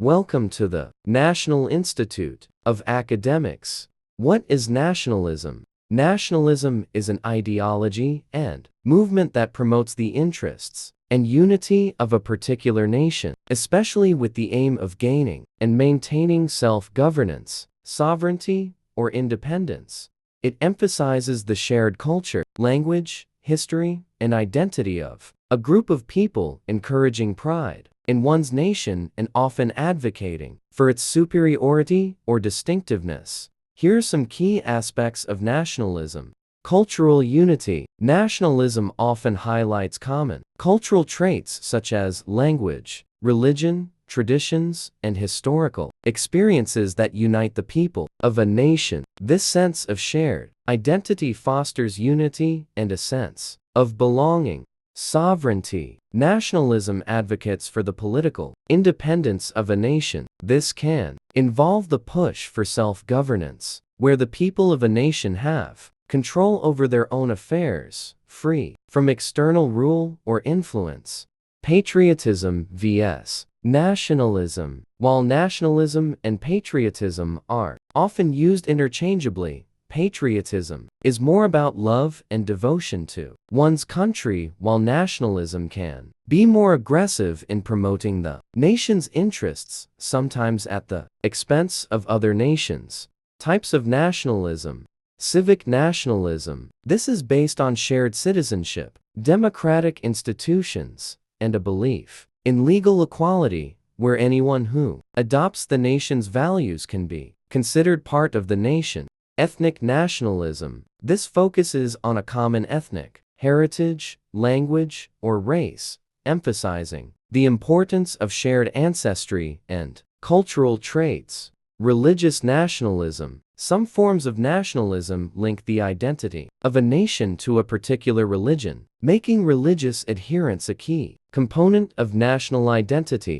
Welcome to the National Institute of Academics. What is nationalism? Nationalism is an ideology and movement that promotes the interests and unity of a particular nation, especially with the aim of gaining and maintaining self-governance, sovereignty, or independence. It emphasizes the shared culture, language, history, and identity of a group of people, encouraging pride in one's nation and often advocating for its superiority or distinctiveness. Here are some key aspects of nationalism. Cultural unity. Nationalism often highlights common cultural traits such as language, religion, traditions, and historical experiences that unite the people of a nation. This sense of shared identity fosters unity and a sense of belonging. Sovereignty. Nationalism advocates for the political independence of a nation. This can involve the push for self-governance, where the people of a nation have control over their own affairs, free from external rule or influence. Patriotism vs. nationalism. While nationalism and patriotism are often used interchangeably, patriotism is more about love and devotion to one's country, while nationalism can be more aggressive in promoting the nation's interests, sometimes at the expense of other nations. Types of nationalism. Civic nationalism. This is based on shared citizenship, democratic institutions, and a belief in legal equality, where anyone who adopts the nation's values can be considered part of the nation. Ethnic nationalism. This focuses on a common ethnic heritage, language, or race, emphasizing the importance of shared ancestry and cultural traits. Religious nationalism. Some forms of nationalism link the identity of a nation to a particular religion, making religious adherence a key component of national identity.